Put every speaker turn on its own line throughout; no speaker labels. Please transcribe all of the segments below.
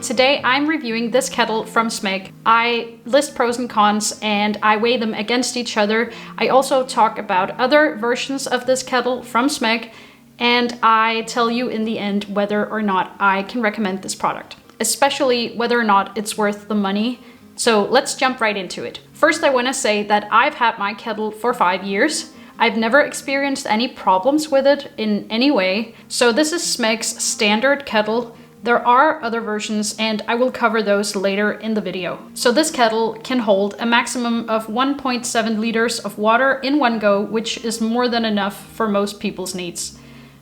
Today I'm reviewing this kettle from SMEG. I list pros and cons and I weigh them against each other. I also talk about other versions of this kettle from SMEG, and I tell you in the end whether or not I can recommend this product, especially whether or not it's worth the money. So let's jump right into it. First, I want to say that I've had my kettle for 5 years. I've never experienced any problems with it in any way. So this is SMEG's standard kettle. There are other versions and I will cover those later in the video. So this kettle can hold a maximum of 1.7 liters of water in one go, which is more than enough for most people's needs.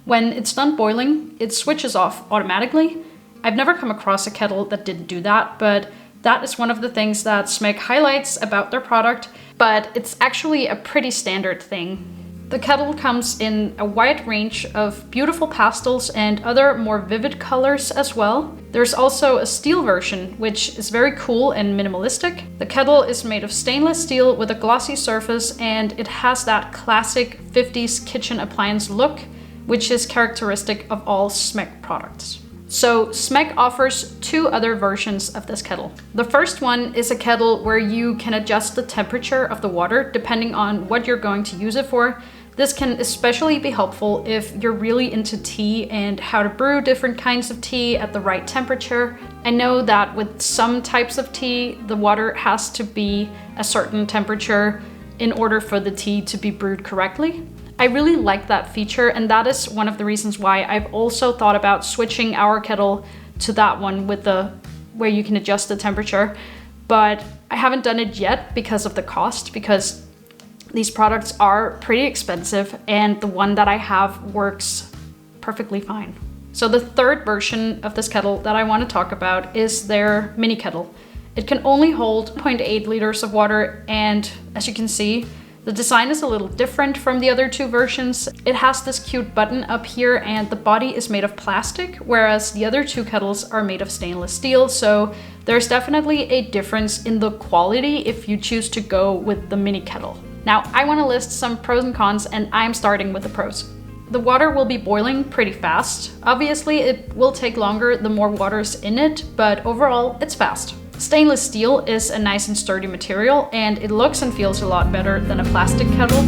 When it's done boiling, it switches off automatically. I've never come across a kettle that didn't do that, but that is one of the things that SMEG highlights about their product, but it's actually a pretty standard thing. The kettle comes in a wide range of beautiful pastels and other more vivid colors as well. There's also a steel version, which is very cool and minimalistic. The kettle is made of stainless steel with a glossy surface, and it has that classic 50s kitchen appliance look, which is characteristic of all SMEG products. So SMEG offers 2 other versions of this kettle. The first one is a kettle where you can adjust the temperature of the water depending on what you're going to use it for. This can especially be helpful if you're really into tea and how to brew different kinds of tea at the right temperature. I know that with some types of tea, the water has to be a certain temperature in order for the tea to be brewed correctly. I really like that feature, and that is one of the reasons why I've also thought about switching our kettle to that one with the where you can adjust the temperature. But I haven't done it yet because of the cost, because these products are pretty expensive and the one that I have works perfectly fine. So the third version of this kettle that I want to talk about is their mini kettle. It can only hold 0.8 liters of water, and as you can see, the design is a little different from the other 2 versions. It has this cute button up here and the body is made of plastic, whereas the other 2 kettles are made of stainless steel. So there's definitely a difference in the quality if you choose to go with the mini kettle. Now I want to list some pros and cons, and I'm starting with the pros. The water will be boiling pretty fast. Obviously it will take longer the more water's in it, but overall it's fast. Stainless steel is a nice and sturdy material, and it looks and feels a lot better than a plastic kettle.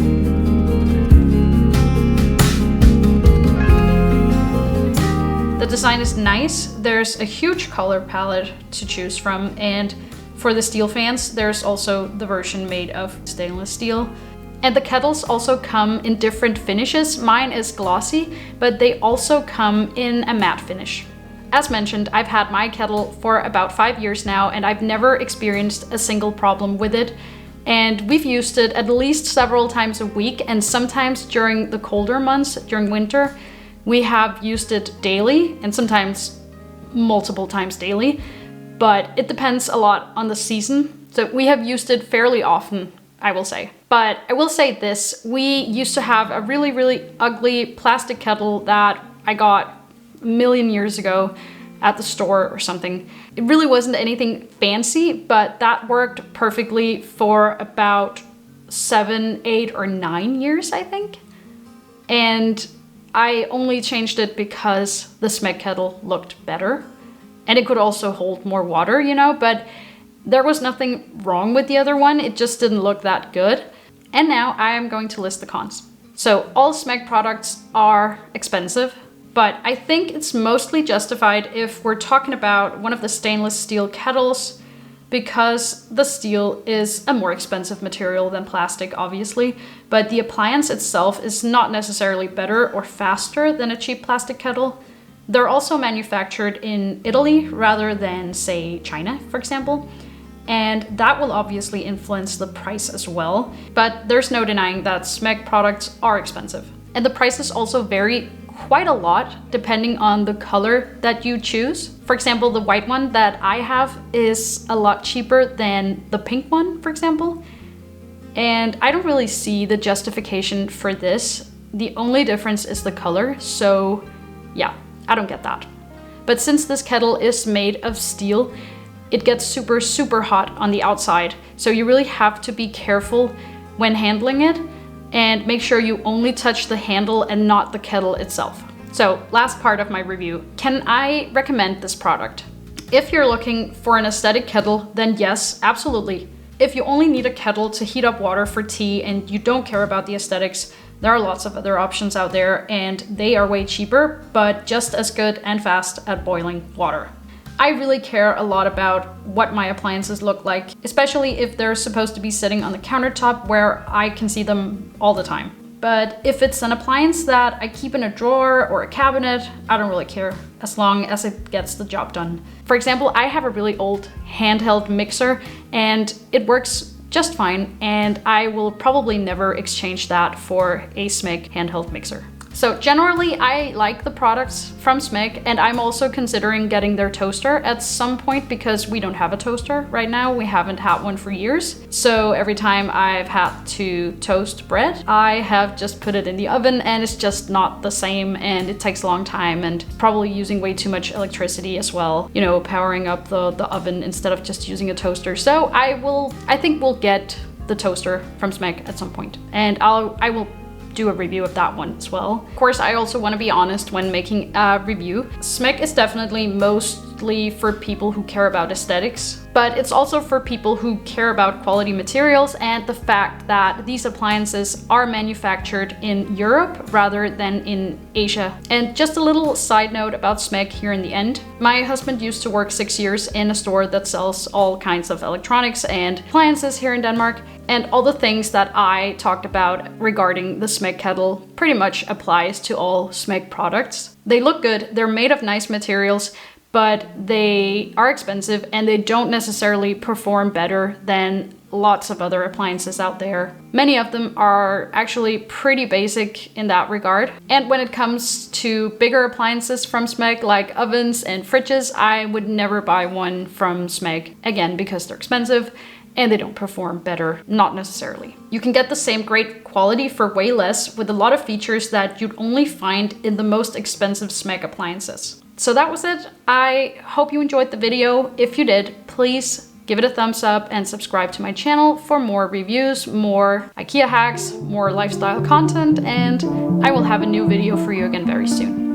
The design is nice. There's a huge color palette to choose from, and for the steel fans, there's also the version made of stainless steel. And the kettles also come in different finishes. Mine is glossy, but they also come in a matte finish. As mentioned, I've had my kettle for about 5 years now, and I've never experienced a single problem with it. And we've used it at least several times a week, and sometimes during the colder months, during winter, we have used it daily and sometimes multiple times daily. But it depends a lot on the season. So we have used it fairly often, I will say. But I will say this, we used to have a really, really ugly plastic kettle that I got a million years ago at the store or something. It really wasn't anything fancy, but that worked perfectly for about 7, 8, or 9 years, I think. And I only changed it because the SMEG kettle looked better. And it could also hold more water, you know, but there was nothing wrong with the other one. It just didn't look that good. And now I am going to list the cons. So all SMEG products are expensive, but I think it's mostly justified if we're talking about one of the stainless steel kettles, because the steel is a more expensive material than plastic, obviously, but the appliance itself is not necessarily better or faster than a cheap plastic kettle. They're also manufactured in Italy rather than, say, China, for example. And that will obviously influence the price as well. But there's no denying that SMEG products are expensive. And the prices also vary quite a lot depending on the color that you choose. For example, the white one that I have is a lot cheaper than the pink one, for example. And I don't really see the justification for this. The only difference is the color, so yeah. I don't get that. But since this kettle is made of steel, it gets super, super hot on the outside. So you really have to be careful when handling it and make sure you only touch the handle and not the kettle itself. So last part of my review, can I recommend this product? If you're looking for an aesthetic kettle, then yes, absolutely. If you only need a kettle to heat up water for tea and you don't care about the aesthetics, there are lots of other options out there and they are way cheaper, but just as good and fast at boiling water. I really care a lot about what my appliances look like, especially if they're supposed to be sitting on the countertop where I can see them all the time. But if it's an appliance that I keep in a drawer or a cabinet, I don't really care, as long as it gets the job done. For example, I have a really old handheld mixer and it works just fine, and I will probably never exchange that for a SMEG handheld mixer. So generally, I like the products from SMEG, and I'm also considering getting their toaster at some point because we don't have a toaster right now. We haven't had one for years. So every time I've had to toast bread, I have just put it in the oven, and it's just not the same, and it takes a long time and probably using way too much electricity as well, you know, powering up the oven instead of just using a toaster. So I think we'll get the toaster from SMEG at some point, and I will do a review of that one as well. Of course, I also want to be honest when making a review. SMEG is definitely mostly for people who care about aesthetics, but it's also for people who care about quality materials and the fact that these appliances are manufactured in Europe rather than in Asia. And just a little side note about SMEG here in the end. My husband used to work 6 years in a store that sells all kinds of electronics and appliances here in Denmark. And all the things that I talked about regarding the SMEG kettle pretty much applies to all SMEG products. They look good, they're made of nice materials, but they are expensive and they don't necessarily perform better than lots of other appliances out there. Many of them are actually pretty basic in that regard. And when it comes to bigger appliances from SMEG, like ovens and fridges, I would never buy one from SMEG, again, because they're expensive and they don't perform better, not necessarily. You can get the same great quality for way less with a lot of features that you'd only find in the most expensive SMEG appliances. So that was it. I hope you enjoyed the video. If you did, please give it a thumbs up and subscribe to my channel for more reviews, more IKEA hacks, more lifestyle content, and I will have a new video for you again very soon.